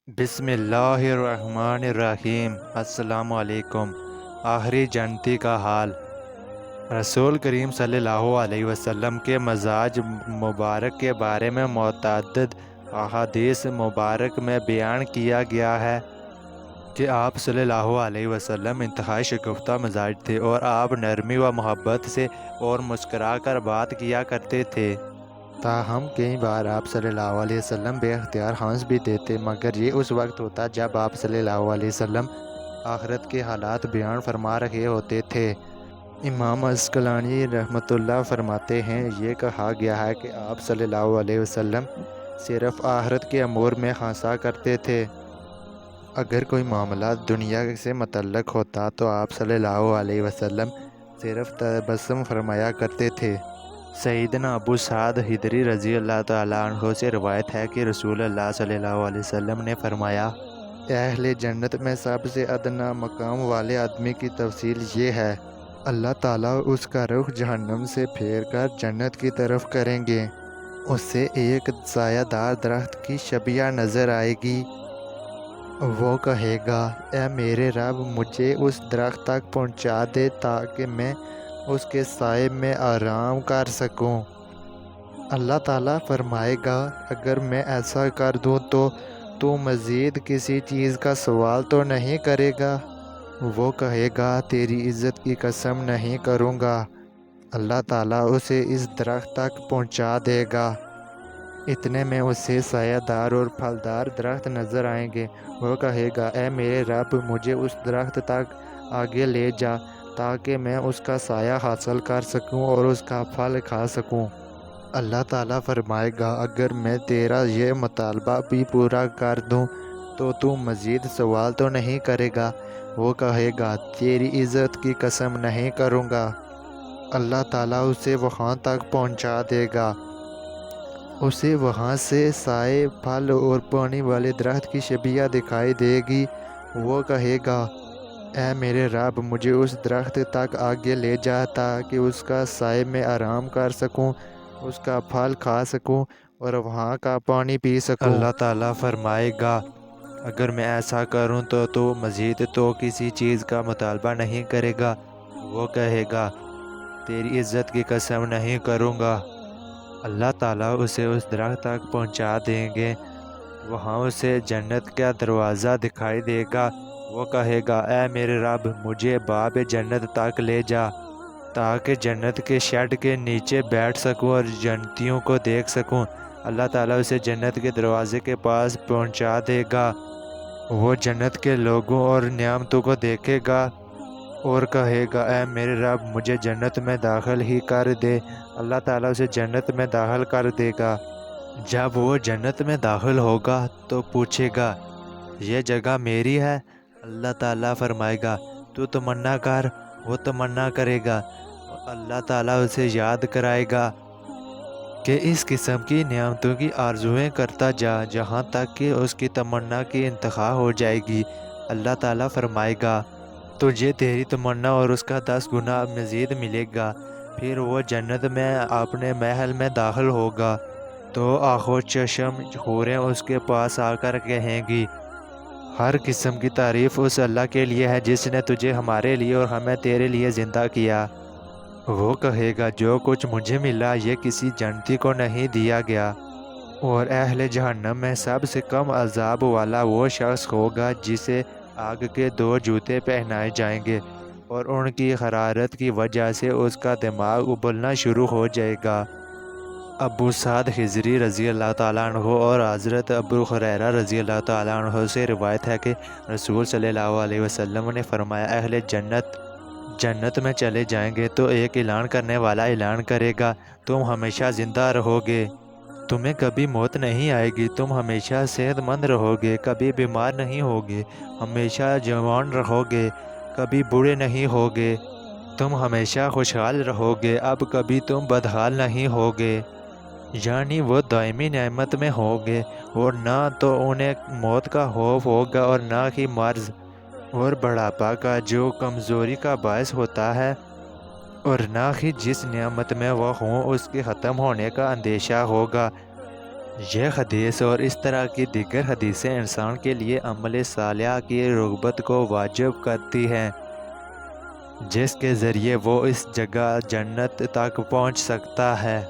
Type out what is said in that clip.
بسم اللہ الرحمن الرحیم۔ السلام علیکم۔ آخری جنتی کا حال۔ رسول کریم صلی اللہ علیہ وسلم کے مزاج مبارک کے بارے میں متعدد احادیث مبارک میں بیان کیا گیا ہے کہ آپ صلی اللہ علیہ وسلم انتہائی شگفتہ مزاج تھے اور آپ نرمی و محبت سے اور مسکرا کر بات کیا کرتے تھے۔ تاہم کئی بار آپ صلی اللہ علیہ وسلم بے اختیار ہنس بھی دیتے، مگر یہ اس وقت ہوتا جب آپ صلی اللہ علیہ وسلم آخرت کے حالات بیان فرما رہے ہوتے تھے۔ امام عسقلانی رحمۃ اللہ فرماتے ہیں، یہ کہا گیا ہے کہ آپ صلی اللہ علیہ وسلم صرف آخرت کے امور میں ہنسا کرتے تھے۔ اگر کوئی معاملہ دنیا سے متعلق ہوتا تو آپ صلی اللہ علیہ وسلم صرف تبسم فرمایا کرتے تھے۔ سیدنا ابو سعد خدری رضی اللہ تعالیٰ عنہ سے روایت ہے کہ رسول اللہ صلی اللہ علیہ وسلم نے فرمایا، اہل جنت میں سب سے ادنا مقام والے آدمی کی تفصیل یہ ہے، اللہ تعالیٰ اس کا رخ جہنم سے پھیر کر جنت کی طرف کریں گے، اسے ایک سایہ دار درخت کی شبیہ نظر آئے گی۔ وہ کہے گا، اے میرے رب، مجھے اس درخت تک پہنچا دے تاکہ میں اس کے سائے میں آرام کر سکوں۔ اللہ تعالیٰ فرمائے گا، اگر میں ایسا کر دوں تو مزید کسی چیز کا سوال تو نہیں کرے گا؟ وہ کہے گا، تیری عزت کی قسم نہیں کروں گا۔ اللہ تعالیٰ اسے اس درخت تک پہنچا دے گا۔ اتنے میں اسے سایہ دار اور پھلدار درخت نظر آئیں گے۔ وہ کہے گا، اے میرے رب، مجھے اس درخت تک آگے لے جا تاکہ میں اس کا سایہ حاصل کر سکوں اور اس کا پھل کھا سکوں۔ اللہ تعالیٰ فرمائے گا، اگر میں تیرا یہ مطالبہ بھی پورا کر دوں تو مزید سوال تو نہیں کرے گا؟ وہ کہے گا، تیری عزت کی قسم نہیں کروں گا۔ اللہ تعالیٰ اسے وہاں تک پہنچا دے گا۔ اسے وہاں سے سائے، پھل اور پانی والے درخت کی شبیہ دکھائی دے گی۔ وہ کہے گا، اے میرے رب، مجھے اس درخت تک آگے لے جا تاکہ اس کا سائے میں آرام کر سکوں، اس کا پھل کھا سکوں اور وہاں کا پانی پی سکوں۔ اللہ تعالیٰ فرمائے گا، اگر میں ایسا کروں تو مزید تو کسی چیز کا مطالبہ نہیں کرے گا؟ وہ کہے گا، تیری عزت کی قسم نہیں کروں گا۔ اللہ تعالیٰ اسے اس درخت تک پہنچا دیں گے۔ وہاں اسے جنت کا دروازہ دکھائی دے گا۔ وہ کہے گا، اے میرے رب، مجھے باب جنت تک لے جا تاکہ جنت کے شیڈ کے نیچے بیٹھ سکوں اور جنتیوں کو دیکھ سکوں۔ اللہ تعالیٰ اسے جنت کے دروازے کے پاس پہنچا دے گا۔ وہ جنت کے لوگوں اور نعمتوں کو دیکھے گا اور کہے گا، اے میرے رب، مجھے جنت میں داخل ہی کر دے۔ اللہ تعالیٰ اسے جنت میں داخل کر دے گا۔ جب وہ جنت میں داخل ہوگا تو پوچھے گا، یہ جگہ میری ہے؟ اللہ تعالیٰ فرمائے گا، تو تمنا کر۔ وہ تمنا کرے گا۔ اللہ تعالیٰ اسے یاد کرائے گا کہ اس قسم کی نعمتوں کی آرزویں کرتا جا جہاں تک کہ اس کی تمنا کی انتہا ہو جائے گی۔ اللہ تعالیٰ فرمائے گا، تجھے تیری تمنا اور اس کا 10 گنا مزید ملے گا۔ پھر وہ جنت میں اپنے محل میں داخل ہوگا تو آنکھوں چشم حوریں اس کے پاس آ کر کہیں گی، ہر قسم کی تعریف اس اللہ کے لیے ہے جس نے تجھے ہمارے لیے اور ہمیں تیرے لیے زندہ کیا۔ وہ کہے گا، جو کچھ مجھے ملا یہ کسی جنتی کو نہیں دیا گیا۔ اور اہل جہنم میں سب سے کم عذاب والا وہ شخص ہوگا جسے آگ کے 2 جوتے پہنائے جائیں گے اور ان کی حرارت کی وجہ سے اس کا دماغ ابلنا شروع ہو جائے گا۔ ابو سعد خدری رضی اللہ تعالیٰ عنہ اور حضرت ابو ہریرہ رضی اللہ تعالیٰ عنہ سے روایت ہے کہ رسول صلی اللہ علیہ وسلم نے فرمایا، اہل جنت میں چلے جائیں گے تو ایک اعلان کرنے والا اعلان کرے گا، تم ہمیشہ زندہ رہو گے، تمہیں کبھی موت نہیں آئے گی، تم ہمیشہ صحت مند رہو گے، کبھی بیمار نہیں ہوگے، ہمیشہ جوان رہو گے، کبھی بوڑھے نہیں ہوگے، تم ہمیشہ خوشحال رہو گے، اب کبھی تم بدحال نہیں ہوگے۔ یعنی وہ دائمی نعمت میں ہوگے اور نہ تو انہیں موت کا خوف ہوگا اور نہ ہی مرض اور بڑھاپا کا جو کمزوری کا باعث ہوتا ہے، اور نہ ہی جس نعمت میں وہ ہوں اس کے ختم ہونے کا اندیشہ ہوگا۔ یہ حدیث اور اس طرح کی دیگر حدیثیں انسان کے لیے عمل صالح کی رغبت کو واجب کرتی ہیں، جس کے ذریعے وہ اس جگہ جنت تک پہنچ سکتا ہے۔